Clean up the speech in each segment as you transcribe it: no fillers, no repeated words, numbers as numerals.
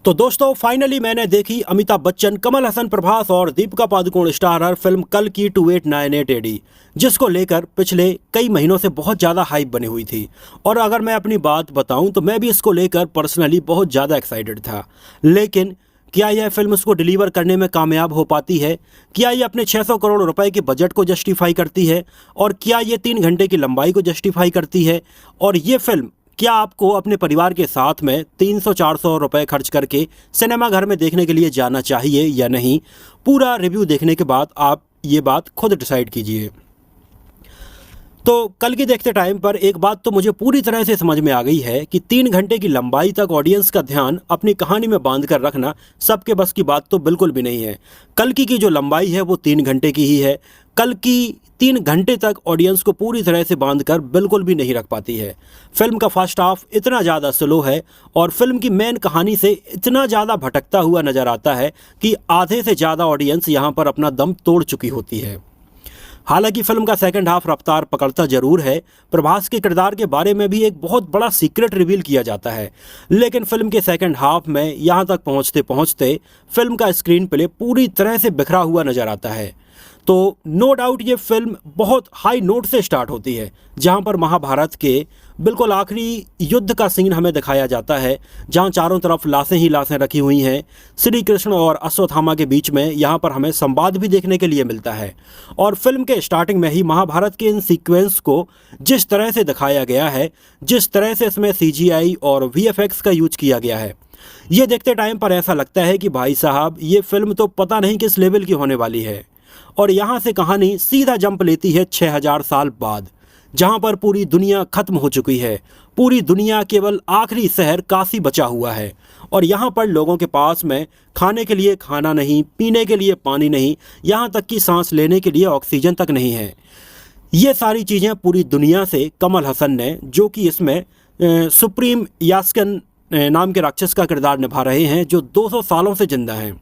तो दोस्तों फाइनली मैंने देखी अमिताभ बच्चन, कमल हसन, प्रभास और दीपिका पादुकोण स्टारर फिल्म कल की 2898 एडी, जिसको लेकर पिछले कई महीनों से बहुत ज़्यादा हाइप बनी हुई थी। और अगर मैं अपनी बात बताऊं तो मैं भी इसको लेकर पर्सनली बहुत ज़्यादा एक्साइटेड था। लेकिन क्या यह फिल्म उसको डिलीवर करने में कामयाब हो पाती है? क्या ये अपने 600 करोड़ रुपए के बजट को जस्टिफाई करती है? और क्या ये 3 घंटे की लंबाई को जस्टिफाई करती है? और ये फिल्म क्या आपको अपने परिवार के साथ में 300-400 रुपए खर्च करके सिनेमा घर में देखने के लिए जाना चाहिए या नहीं? पूरा रिव्यू देखने के बाद आप ये बात खुद डिसाइड कीजिए। तो कल की देखते टाइम पर एक बात तो मुझे पूरी तरह से समझ में आ गई है कि 3 घंटे की लंबाई तक ऑडियंस का ध्यान अपनी कहानी में बांध कर रखना सबके बस की बात तो बिल्कुल भी नहीं है। कल की जो लंबाई है वो 3 घंटे की ही है। कल की 3 घंटे तक ऑडियंस को पूरी तरह से बांध कर बिल्कुल भी नहीं रख पाती है। फिल्म का फर्स्ट हाफ इतना ज़्यादा स्लो है और फिल्म की मेन कहानी से इतना ज़्यादा भटकता हुआ नज़र आता है कि आधे से ज़्यादा ऑडियंस यहाँ पर अपना दम तोड़ चुकी होती है। हालांकि फिल्म का सेकंड हाफ रफ्तार पकड़ता जरूर है। प्रभास के किरदार के बारे में भी एक बहुत बड़ा सीक्रेट रिवील किया जाता है, लेकिन फिल्म के सेकंड हाफ में यहाँ तक पहुँचते पहुँचते फिल्म का स्क्रीन प्ले पूरी तरह से बिखरा हुआ नजर आता है। तो नो डाउट ये फिल्म बहुत हाई नोट से स्टार्ट होती है, जहाँ पर महाभारत के बिल्कुल आखिरी युद्ध का सीन हमें दिखाया जाता है, जहाँ चारों तरफ लाशें ही लाशें रखी हुई हैं। श्री कृष्ण और अश्वत्थामा के बीच में यहाँ पर हमें संवाद भी देखने के लिए मिलता है। और फिल्म के स्टार्टिंग में ही महाभारत के इन सीक्वेंस को जिस तरह से दिखाया गया है, जिस तरह से इसमें CGI और VFX का यूज किया गया है, ये देखते टाइम पर ऐसा लगता है कि भाई साहब ये फिल्म तो पता नहीं किस लेवल की होने वाली है। और यहाँ से कहानी सीधा जंप लेती है 6000 साल बाद, जहाँ पर पूरी दुनिया खत्म हो चुकी है। पूरी दुनिया केवल आखिरी शहर काशी बचा हुआ है और यहाँ पर लोगों के पास में खाने के लिए खाना नहीं, पीने के लिए पानी नहीं, यहाँ तक कि सांस लेने के लिए ऑक्सीजन तक नहीं है। ये सारी चीज़ें पूरी दुनिया से कमल हसन ने, जो कि इसमें सुप्रीम यास्कन नाम के राक्षस का किरदार निभा रहे हैं, जो 200 सालों से जिंदा हैं,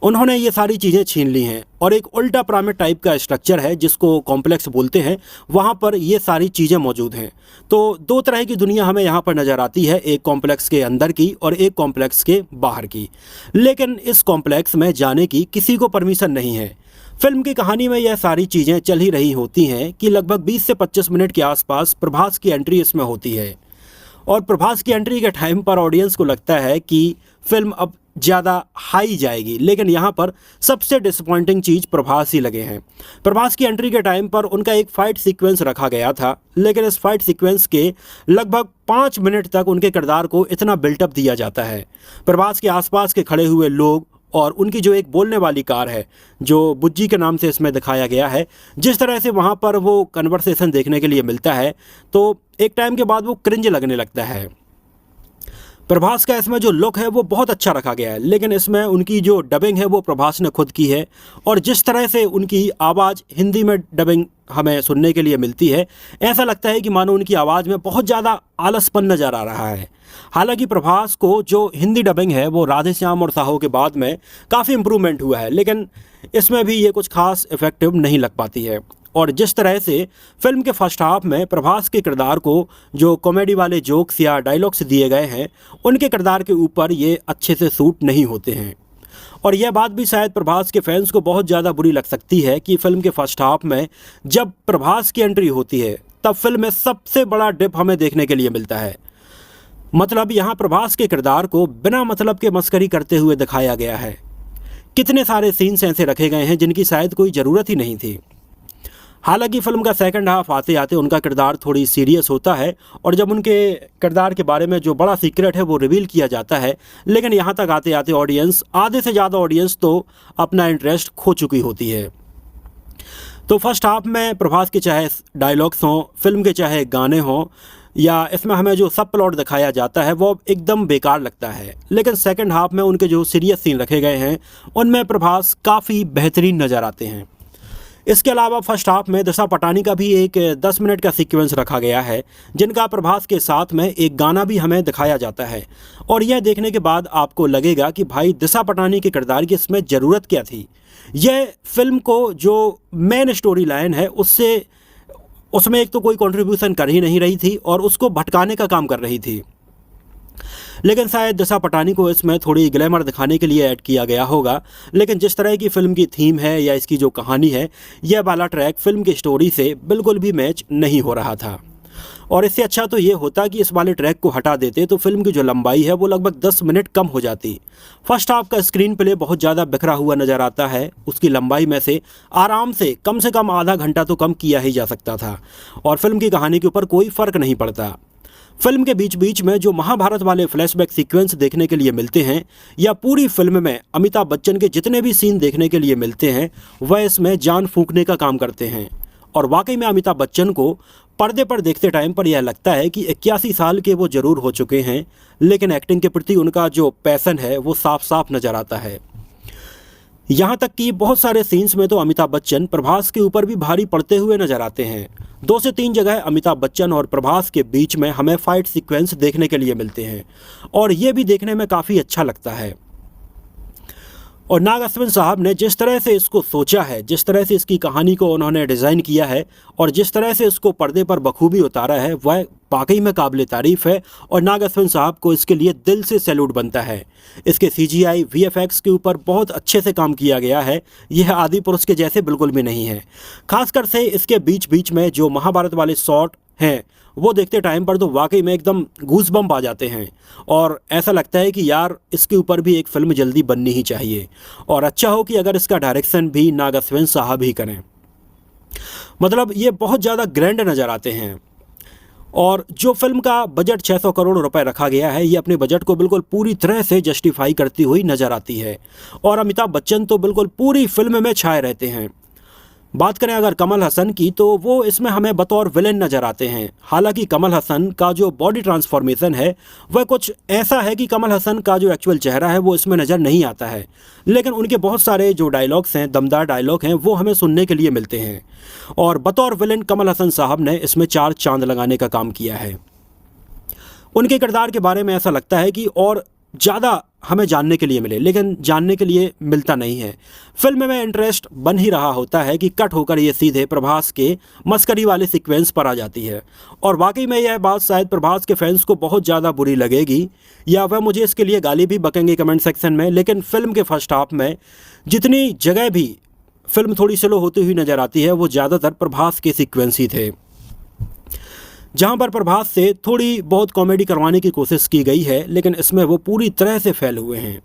उन्होंने ये सारी चीज़ें छीन ली हैं। और एक उल्टा पिरामिड टाइप का स्ट्रक्चर है जिसको कॉम्प्लेक्स बोलते हैं, वहाँ पर ये सारी चीज़ें मौजूद हैं। तो 2 तरह की दुनिया हमें यहाँ पर नज़र आती है, एक कॉम्प्लेक्स के अंदर की और एक कॉम्प्लेक्स के बाहर की। लेकिन इस कॉम्प्लेक्स में जाने की किसी को परमिशन नहीं है। फिल्म की कहानी में यह सारी चीज़ें चल ही रही होती हैं कि लगभग 20 से 25 मिनट के आसपास प्रभास की एंट्री इसमें होती है। और प्रभास की एंट्री के टाइम पर ऑडियंस को लगता है कि फिल्म अब ज़्यादा हाई जाएगी, लेकिन यहाँ पर सबसे डिसअपॉइंटिंग चीज़ प्रभास ही लगे हैं। प्रभास की एंट्री के टाइम पर उनका एक फ़ाइट सीक्वेंस रखा गया था, लेकिन इस फाइट सीक्वेंस के लगभग 5 मिनट तक उनके किरदार को इतना बिल्टअप दिया जाता है। प्रभास के आसपास के खड़े हुए लोग और उनकी जो एक बोलने वाली कार है, जो बुज्जी के नाम से इसमें दिखाया गया है, जिस तरह से वहाँ पर वो कन्वर्सेशन देखने के लिए मिलता है, तो एक टाइम के बाद वो क्रिंज लगने लगता है। प्रभास का इसमें जो लुक है वो बहुत अच्छा रखा गया है, लेकिन इसमें उनकी जो डबिंग है वो प्रभास ने खुद की है। और जिस तरह से उनकी आवाज़ हिंदी में डबिंग हमें सुनने के लिए मिलती है, ऐसा लगता है कि मानो उनकी आवाज़ में बहुत ज़्यादा आलसपन नज़र आ रहा है। हालांकि प्रभास को जो हिंदी डबिंग है वो राधेश्याम और साहो के बाद में काफ़ी इम्प्रूवमेंट हुआ है, लेकिन इसमें भी ये कुछ खास इफ़ेक्टिव नहीं लग पाती है। और जिस तरह से फिल्म के फर्स्ट हाफ में प्रभास के किरदार को जो कॉमेडी वाले जोक्स या डायलॉग्स दिए गए हैं, उनके किरदार के ऊपर ये अच्छे से सूट नहीं होते हैं। और यह बात भी शायद प्रभास के फैंस को बहुत ज़्यादा बुरी लग सकती है कि फिल्म के फर्स्ट हाफ में जब प्रभास की एंट्री होती है, तब फिल्म में सबसे बड़ा डिप हमें देखने के लिए मिलता है। मतलब यहाँ प्रभास के किरदार को बिना मतलब के मस्करी करते हुए दिखाया गया है। कितने सारे सीन्स ऐसे रखे गए हैं जिनकी शायद कोई ज़रूरत ही नहीं थी। हालांकि फिल्म का सेकंड हाफ आते आते उनका किरदार थोड़ी सीरियस होता है और जब उनके किरदार के बारे में जो बड़ा सीक्रेट है वो रिवील किया जाता है, लेकिन यहाँ तक आते आते ऑडियंस, आधे से ज़्यादा ऑडियंस तो अपना इंटरेस्ट खो चुकी होती है। तो फर्स्ट हाफ में प्रभास के चाहे डायलॉग्स हों, फिल्म के चाहे गाने हों, या इसमें हमें जो सब प्लॉट दिखाया जाता है वो एकदम बेकार लगता है। लेकिन सेकंड हाफ में उनके जो सीरियस सीन रखे गए हैं उनमें प्रभास काफ़ी बेहतरीन नज़र आते हैं। इसके अलावा फर्स्ट हाफ में दिशा पटानी का भी एक 10 मिनट का सीक्वेंस रखा गया है, जिनका प्रभास के साथ में एक गाना भी हमें दिखाया जाता है। और यह देखने के बाद आपको लगेगा कि भाई दिशा पटानी के किरदार की इसमें ज़रूरत क्या थी। यह फिल्म को जो मेन स्टोरी लाइन है उसमें एक तो कोई कंट्रीब्यूशन कर ही नहीं रही थी और उसको भटकाने का काम कर रही थी। लेकिन शायद दिशा पटानी को इसमें थोड़ी ग्लैमर दिखाने के लिए ऐड किया गया होगा। लेकिन जिस तरह की फिल्म की थीम है या इसकी जो कहानी है, यह वाला ट्रैक फिल्म की स्टोरी से बिल्कुल भी मैच नहीं हो रहा था। और इससे अच्छा तो ये होता कि इस वाले ट्रैक को हटा देते तो फिल्म की जो लंबाई है वो लगभग 10 मिनट कम हो जाती। फर्स्ट हाफ का स्क्रीन प्ले बहुत ज़्यादा बिखरा हुआ नज़र आता है। उसकी लंबाई में से कम आधा घंटा तो कम किया ही जा सकता था और फिल्म की कहानी के ऊपर कोई फ़र्क नहीं पड़ता। फिल्म के बीच बीच में जो महाभारत वाले फ्लैशबैक सीक्वेंस देखने के लिए मिलते हैं या पूरी फिल्म में अमिताभ बच्चन के जितने भी सीन देखने के लिए मिलते हैं, वह इसमें जान फूंकने का काम करते हैं। और वाकई में अमिताभ बच्चन को पर्दे पर देखते टाइम पर यह लगता है कि 81 साल के वो ज़रूर हो चुके हैं, लेकिन एक्टिंग के प्रति उनका जो पैशन है वो साफ साफ नज़र आता है। यहाँ तक कि बहुत सारे सीन्स में तो अमिताभ बच्चन प्रभास के ऊपर भी भारी पड़ते हुए नजर आते हैं। 2 से 3 जगह अमिताभ बच्चन और प्रभास के बीच में हमें फाइट सीक्वेंस देखने के लिए मिलते हैं और ये भी देखने में काफ़ी अच्छा लगता है। और नाग अश्विन साहब ने जिस तरह से इसको सोचा है, जिस तरह से इसकी कहानी को उन्होंने डिज़ाइन किया है और जिस तरह से इसको पर्दे पर बखूबी उतारा है, वह वाकई में काबिल तारीफ़ है और नाग अश्विन साहब को इसके लिए दिल से सैल्यूट बनता है। इसके CGI VFX के ऊपर बहुत अच्छे से काम किया गया है। यह आदि पुरुष के जैसे बिल्कुल भी नहीं है। खासकर से इसके बीच बीच में जो महाभारत वाले शॉट हैं वो देखते टाइम पर तो वाकई में एकदम गूज़बम्प आ जाते हैं और ऐसा लगता है कि यार इसके ऊपर भी एक फ़िल्म जल्दी बननी ही चाहिए और अच्छा हो कि अगर इसका डायरेक्शन भी नाग अश्विन साहब ही करें। मतलब ये बहुत ज़्यादा ग्रैंड नज़र आते हैं। और जो फिल्म का बजट 600 करोड़ रुपए रखा गया है, ये अपने बजट को बिल्कुल पूरी तरह से जस्टिफाई करती हुई नज़र आती है और अमिताभ बच्चन तो बिल्कुल पूरी फिल्म में छाए रहते हैं। बात करें अगर कमल हसन की, तो वो इसमें हमें बतौर विलेन नज़र आते हैं। हालांकि कमल हसन का जो बॉडी ट्रांसफॉर्मेशन है वह कुछ ऐसा है कि कमल हसन का जो एक्चुअल चेहरा है वो इसमें नज़र नहीं आता है, लेकिन उनके बहुत सारे जो डायलॉग्स हैं, दमदार डायलॉग हैं, वो हमें सुनने के लिए मिलते हैं और बतौर विलेन कमल हसन साहब ने इसमें 4 चांद लगाने का काम किया है। उनके किरदार के बारे में ऐसा लगता है कि और ज़्यादा हमें जानने के लिए मिले, लेकिन जानने के लिए मिलता नहीं है। फिल्म में इंटरेस्ट बन ही रहा होता है कि कट होकर ये सीधे प्रभास के मस्करी वाले सीक्वेंस पर आ जाती है और वाकई में यह बात शायद प्रभास के फैंस को बहुत ज़्यादा बुरी लगेगी या वह मुझे इसके लिए गाली भी बकेंगे कमेंट सेक्शन में। लेकिन फिल्म के फर्स्ट हाफ में जितनी जगह भी फिल्म थोड़ी स्लो होती हुई नज़र आती है वो ज़्यादातर प्रभास के सीक्वेंस ही थे, जहां पर प्रभास से थोड़ी बहुत कॉमेडी करवाने की कोशिश की गई है, लेकिन इसमें वो पूरी तरह से फैल हुए हैं।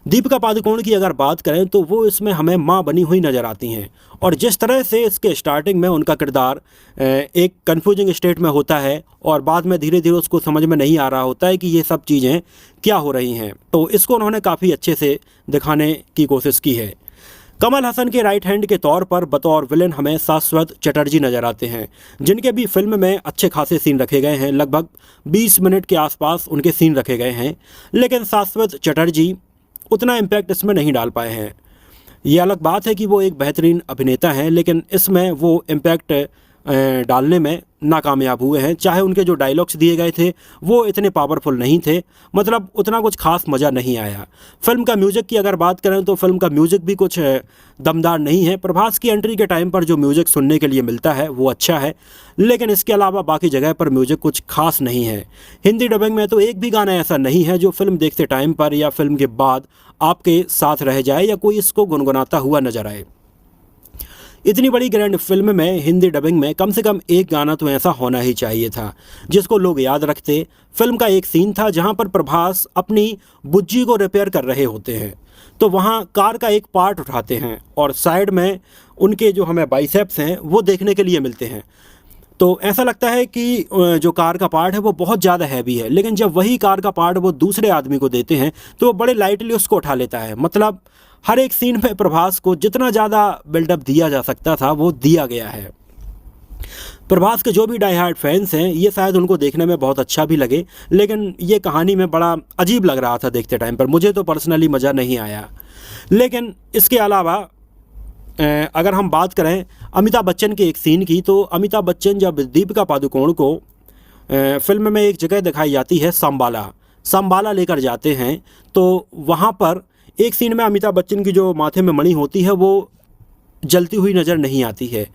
दीपिका पादुकोण की अगर बात करें तो वो इसमें हमें मां बनी हुई नज़र आती हैं और जिस तरह से इसके स्टार्टिंग में उनका किरदार एक कंफ्यूजिंग स्टेट में होता है और बाद में धीरे धीरे उसको समझ में नहीं आ रहा होता है कि ये सब चीज़ें क्या हो रही हैं, तो इसको उन्होंने काफ़ी अच्छे से दिखाने की कोशिश की है। कमल हसन के राइट हैंड के तौर पर बतौर विलेन हमें शाश्वत चटर्जी नज़र आते हैं, जिनके भी फिल्म में अच्छे खासे सीन रखे गए हैं। लगभग 20 मिनट के आसपास उनके सीन रखे गए हैं, लेकिन शाश्वत चटर्जी उतना इम्पैक्ट इसमें नहीं डाल पाए हैं। ये अलग बात है कि वो एक बेहतरीन अभिनेता हैं, लेकिन इसमें वो इम्पैक्ट डालने में नाकामयाब हुए हैं। चाहे उनके जो डायलॉग्स दिए गए थे वो इतने पावरफुल नहीं थे, मतलब उतना कुछ खास मज़ा नहीं आया। फिल्म का म्यूज़िक की अगर बात करें तो फिल्म का म्यूज़िक भी कुछ दमदार नहीं है। प्रभास की एंट्री के टाइम पर जो म्यूज़िक सुनने के लिए मिलता है वो अच्छा है, लेकिन इसके अलावा बाकी जगह पर म्यूज़िक कुछ खास नहीं है। हिंदी डबिंग में तो एक भी गाना ऐसा नहीं है जो फिल्म देखते टाइम पर या फिल्म के बाद आपके साथ रह जाए या कोई इसको गुनगुनाता हुआ नजर आए। इतनी बड़ी ग्रैंड फिल्म में हिंदी डबिंग में कम से कम एक गाना तो ऐसा होना ही चाहिए था जिसको लोग याद रखते। फिल्म का एक सीन था जहां पर प्रभास अपनी बुज्जी को रिपेयर कर रहे होते हैं, तो वहां कार का एक पार्ट उठाते हैं और साइड में उनके जो हमें बाइसेप्स हैं वो देखने के लिए मिलते हैं। तो ऐसा लगता है कि जो कार का पार्ट है वो बहुत ज़्यादा हैवी है, लेकिन जब वही कार का पार्ट वो दूसरे आदमी को देते हैं तो वो बड़े लाइटली उसको उठा लेता है। मतलब हर एक सीन में प्रभास को जितना ज़्यादा बिल्डअप दिया जा सकता था वो दिया गया है। प्रभास के जो भी डाई हार्ड फैंस हैं ये शायद उनको देखने में बहुत अच्छा भी लगे, लेकिन ये कहानी में बड़ा अजीब लग रहा था देखते टाइम पर। मुझे तो पर्सनली मज़ा नहीं आया। लेकिन इसके अलावा अगर हम बात करें अमिताभ बच्चन के एक सीन की, तो अमिताभ बच्चन जब दीपिका पादुकोण को फिल्म में एक जगह दिखाई जाती है संबाला लेकर जाते हैं, तो वहाँ पर एक सीन में अमिताभ बच्चन की जो माथे में मणि होती है वो जलती हुई नज़र नहीं आती है।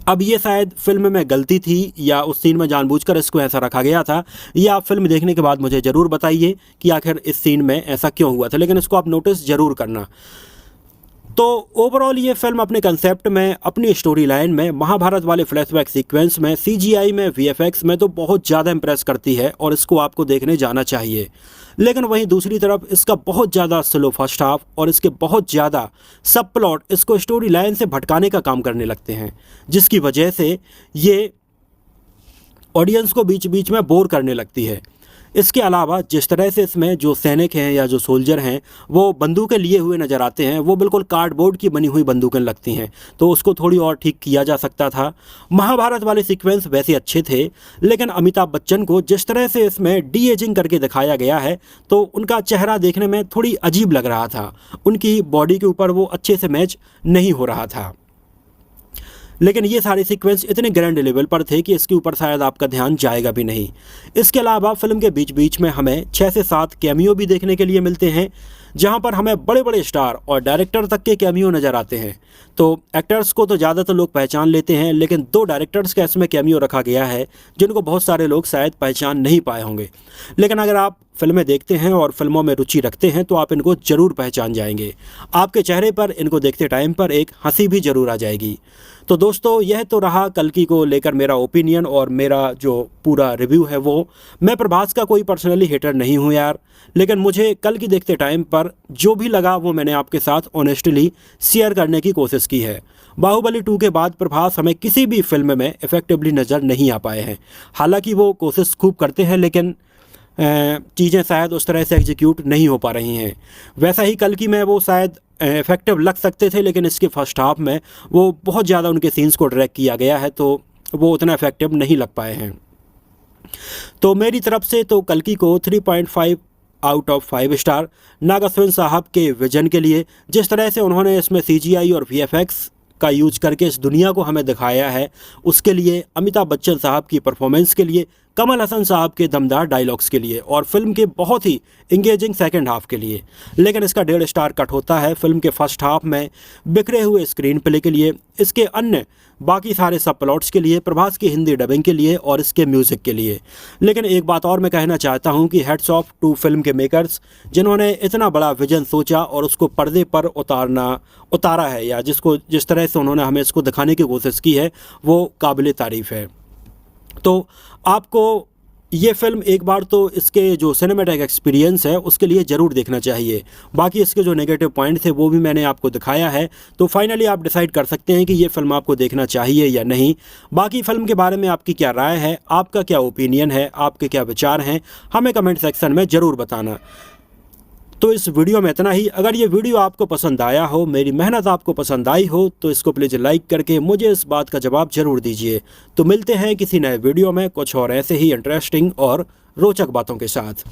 अब ये शायद फिल्म में गलती थी या उस सीन में जानबूझकर इसको ऐसा रखा गया था, या आप फिल्म देखने के बाद मुझे ज़रूर बताइए कि आखिर इस सीन में ऐसा क्यों हुआ था, लेकिन इसको आप नोटिस ज़रूर करना। तो ओवरऑल ये फिल्म अपने कंसेप्ट में, अपनी स्टोरी लाइन में, महाभारत वाले फ्लैशबैक सीक्वेंस में, सीजीआई में, वीएफएक्स में तो बहुत ज़्यादा इंप्रेस करती है और इसको आपको देखने जाना चाहिए। लेकिन वहीं दूसरी तरफ इसका बहुत ज़्यादा स्लो फर्स्ट हाफ और इसके बहुत ज़्यादा सब प्लॉट इसको स्टोरी लाइन से भटकाने का काम करने लगते हैं, जिसकी वजह से ये ऑडियंस को बीच बीच में बोर करने लगती है। इसके अलावा जिस तरह से इसमें जो सैनिक हैं या जो सोल्जर हैं वो बंदूकें लिए हुए नज़र आते हैं, वो बिल्कुल कार्डबोर्ड की बनी हुई बंदूकें लगती हैं, तो उसको थोड़ी और ठीक किया जा सकता था। महाभारत वाले सीक्वेंस वैसे अच्छे थे, लेकिन अमिताभ बच्चन को जिस तरह से इसमें डी एजिंग करके दिखाया गया है तो उनका चेहरा देखने में थोड़ी अजीब लग रहा था, उनकी बॉडी के ऊपर वो अच्छे से मैच नहीं हो रहा था। लेकिन ये सारे सीक्वेंस इतने ग्रैंड लेवल पर थे कि इसके ऊपर शायद आपका ध्यान जाएगा भी नहीं। इसके अलावा फिल्म के बीच बीच में हमें 6 से 7 कैमियो भी देखने के लिए मिलते हैं, जहां पर हमें बड़े बड़े स्टार और डायरेक्टर तक के कैमियो नज़र आते हैं। तो एक्टर्स को तो ज़्यादातर लोग पहचान लेते हैं, लेकिन 2 डायरेक्टर्स का इसमें कैमियो रखा गया है जिनको बहुत सारे लोग शायद पहचान नहीं पाए होंगे। लेकिन अगर आप फिल्में देखते हैं और फिल्मों में रुचि रखते हैं तो आप इनको ज़रूर पहचान जाएंगे। आपके चेहरे पर इनको देखते टाइम पर एक हंसी भी ज़रूर आ जाएगी। तो दोस्तों, यह तो रहा कल्कि को लेकर मेरा ओपिनियन और मेरा जो पूरा रिव्यू है वो। मैं प्रभास का कोई पर्सनली हेटर नहीं हूँ यार, लेकिन मुझे कल्कि देखते टाइम पर जो भी लगा वो मैंने आपके साथ ऑनेस्टली शेयर करने की कोशिश की है। बाहुबली 2 के बाद प्रभास हमें किसी भी फिल्म में इफेक्टिवली नज़र नहीं आ पाए हैं। हालांकि वो कोशिश खूब करते हैं, लेकिन चीज़ें शायद उस तरह से एग्जीक्यूट नहीं हो पा रही हैं। वैसा ही कल्कि में वो शायद इफेक्टिव लग सकते थे, लेकिन इसके फर्स्ट हाफ में वो बहुत ज़्यादा उनके सीन्स को डायरेक्ट किया गया है, तो वो उतना इफेक्टिव नहीं लग पाए हैं। तो मेरी तरफ से तो कल्कि को 3.5 आउट ऑफ 5 स्टार नागार्जुन साहब के विजन के लिए, जिस तरह से उन्होंने इसमें सीजीआई और वीएफएक्स का यूज करके इस दुनिया को हमें दिखाया है, उसके लिए, अमिताभ बच्चन साहब की परफॉर्मेंस के लिए, कमल हसन साहब के दमदार डायलॉग्स के लिए और फिल्म के बहुत ही इंगेजिंग सेकंड हाफ के लिए। लेकिन इसका 1.5 स्टार कट होता है फिल्म के फर्स्ट हाफ में बिखरे हुए स्क्रीन प्ले के लिए, इसके अन्य बाकी सारे सब प्लॉट्स के लिए, प्रभास की हिंदी डबिंग के लिए और इसके म्यूज़िक के लिए। लेकिन एक बात और मैं कहना चाहता हूं कि हेड्स ऑफ टू फिल्म के मेकर्स, जिन्होंने इतना बड़ा विजन सोचा और उसको पर्दे पर उतारा है, या जिस तरह से उन्होंने हमें इसको दिखाने की कोशिश की है, वो काबिल तारीफ़ है। तो आपको ये फिल्म एक बार तो इसके जो सिनेमैटिक एक्सपीरियंस है उसके लिए ज़रूर देखना चाहिए। बाकी इसके जो नेगेटिव पॉइंट थे वो भी मैंने आपको दिखाया है, तो फाइनली आप डिसाइड कर सकते हैं कि ये फिल्म आपको देखना चाहिए या नहीं। बाकी फिल्म के बारे में आपकी क्या राय है, आपका क्या ओपिनियन है, आपके क्या विचार हैं, हमें कमेंट सेक्शन में ज़रूर बताना। तो इस वीडियो में इतना ही। अगर ये वीडियो आपको पसंद आया हो, मेरी मेहनत आपको पसंद आई हो, तो इसको प्लीज़ लाइक करके मुझे इस बात का जवाब ज़रूर दीजिए। तो मिलते हैं किसी नए वीडियो में कुछ और ऐसे ही इंटरेस्टिंग और रोचक बातों के साथ।